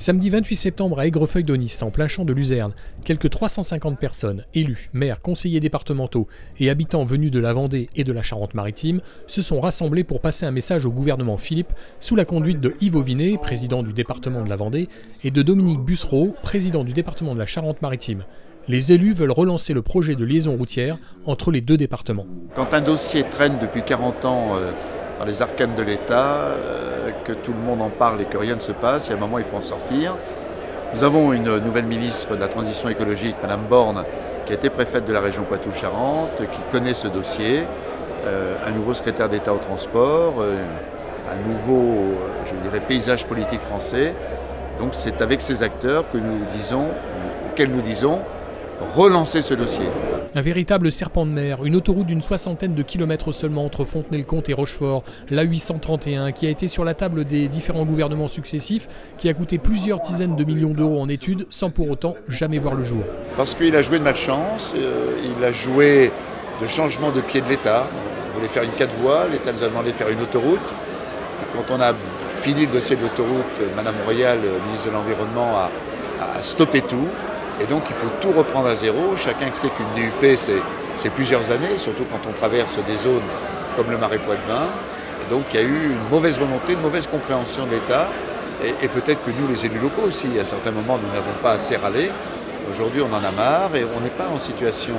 Samedi 28 septembre à Aigrefeuille-d'Aunis, en plein champ de Luzerne, quelques 350 personnes, élus, maires, conseillers départementaux et habitants venus de la Vendée et de la Charente-Maritime, se sont rassemblés pour passer un message au gouvernement Philippe sous la conduite de Yves Auvinet, président du département de la Vendée, et de Dominique Bussereau, président du département de la Charente-Maritime. Les élus veulent relancer le projet de liaison routière entre les deux départements. Quand un dossier traîne depuis 40 ans dans les arcanes de l'État, que tout le monde en parle et que rien ne se passe, il y a un moment il faut en sortir. Nous avons une nouvelle ministre de la Transition écologique, Madame Borne, qui a été préfète de la région Poitou-Charentes, qui connaît ce dossier, un nouveau secrétaire d'État au transport, un nouveau, je dirais, paysage politique français. Donc c'est avec ces acteurs que auxquels nous disons relancer ce dossier. Un véritable serpent de mer, une autoroute d'une 60aine de kilomètres seulement entre Fontenay-le-Comte et Rochefort, l'A831, qui a été sur la table des différents gouvernements successifs, qui a coûté plusieurs dizaines de millions d'euros en études, sans pour autant jamais voir le jour. Parce qu'il a joué de malchance, il a joué de changement de pied de l'État. On voulait faire une 4 voies, l'État nous a demandé de faire une autoroute. Et quand on a fini le dossier de l'autoroute, Madame Royal, ministre de l'Environnement, a stoppé tout. Et donc il faut tout reprendre à zéro. Chacun sait qu'une DUP c'est plusieurs années, surtout quand on traverse des zones comme le Marais Poitevin. Et donc il y a eu une mauvaise volonté, une mauvaise compréhension de l'État. Et peut-être que nous, les élus locaux aussi, à certains moments, nous n'avons pas assez râlé. Aujourd'hui on en a marre et on n'est pas en situation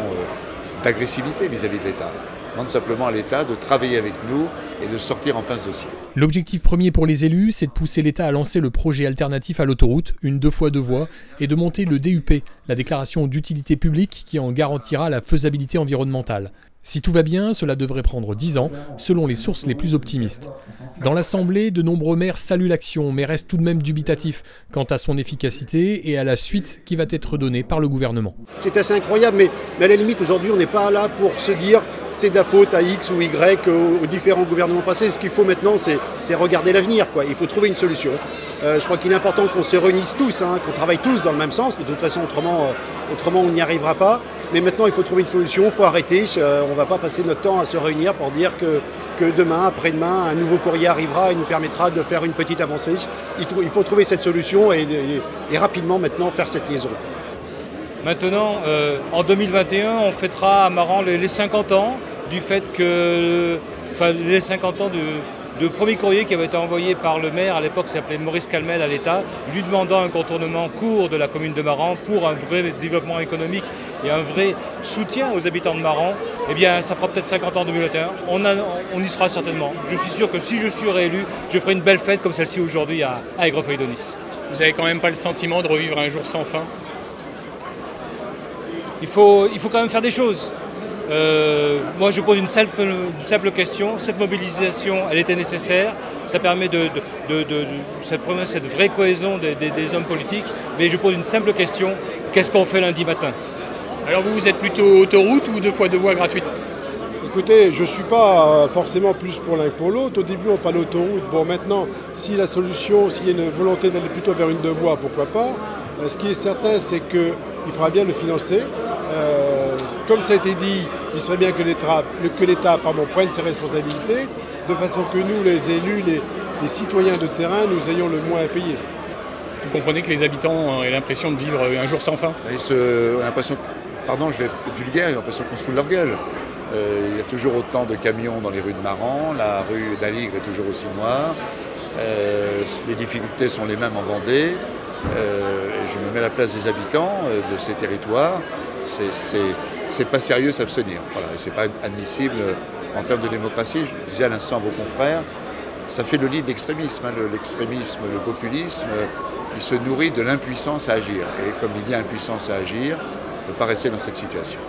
d'agressivité vis-à-vis de l'État. On demande simplement à l'État de travailler avec nous et de sortir enfin ce dossier. L'objectif premier pour les élus, c'est de pousser l'État à lancer le projet alternatif à l'autoroute, une 2 fois 2 voies, et de monter le DUP, la déclaration d'utilité publique qui en garantira la faisabilité environnementale. Si tout va bien, cela devrait prendre 10 ans, selon les sources les plus optimistes. Dans l'Assemblée, de nombreux maires saluent l'action, mais restent tout de même dubitatifs quant à son efficacité et à la suite qui va être donnée par le gouvernement. C'est assez incroyable, mais à la limite, aujourd'hui, on n'est pas là pour se dire c'est de la faute à X ou Y aux différents gouvernements passés. Ce qu'il faut maintenant, c'est regarder l'avenir, quoi. Il faut trouver une solution. Je crois qu'il est important qu'on se réunisse tous, qu'on travaille tous dans le même sens. De toute façon, autrement on n'y arrivera pas. Mais maintenant, il faut trouver une solution, il faut arrêter. On ne va pas passer notre temps à se réunir pour dire que demain, après-demain, un nouveau courrier arrivera et nous permettra de faire une petite avancée. Il faut trouver cette solution et rapidement maintenant faire cette liaison. Maintenant, en 2021, on fêtera à Maran les 50 ans du fait que, les 50 ans de premier courrier qui avait été envoyé par le maire, à l'époque s'appelait Maurice Calmel à l'État, lui demandant un contournement court de la commune de Maran pour un vrai développement économique et un vrai soutien aux habitants de Maran. Eh bien, ça fera peut-être 50 ans en 2021. On y sera certainement. Je suis sûr que si je suis réélu, je ferai une belle fête comme celle-ci aujourd'hui à Aigrefeuille-d'Aunis. Vous n'avez quand même pas le sentiment de revivre un jour sans fin ? Il faut quand même faire des choses. Moi je pose une simple question, cette mobilisation elle était nécessaire, ça permet cette vraie cohésion des hommes politiques, mais je pose une simple question, qu'est-ce qu'on fait lundi matin? Alors vous êtes plutôt autoroute ou 2 fois 2 voies gratuites? Écoutez, je ne suis pas forcément plus pour l'un que pour l'autre. Au début, on parle d'autoroute. Bon, maintenant, si la solution, s'il y a une volonté d'aller plutôt vers une 2 voies, pourquoi pas. Ce qui est certain, c'est qu'il faudra bien le financer. Comme ça a été dit, il serait bien que l'État prenne ses responsabilités, de façon que nous, les élus, les citoyens de terrain, nous ayons le moins à payer. Vous comprenez que les habitants aient l'impression de vivre un jour sans fin? Pardon, je vais être vulgaire, j'ai l'impression qu'on se fout de leur gueule. Il y a toujours autant de camions dans les rues de Maran, la rue d'Aligre est toujours aussi noire, les difficultés sont les mêmes en Vendée. Je me mets à la place des habitants de ces territoires. C'est pas sérieux s'abstenir. Voilà, c'est pas admissible en termes de démocratie. Je disais à l'instant à vos confrères, ça fait le lit de l'extrémisme. L'extrémisme, le populisme, il se nourrit de l'impuissance à agir. Et comme il y a impuissance à agir, on ne peut pas rester dans cette situation.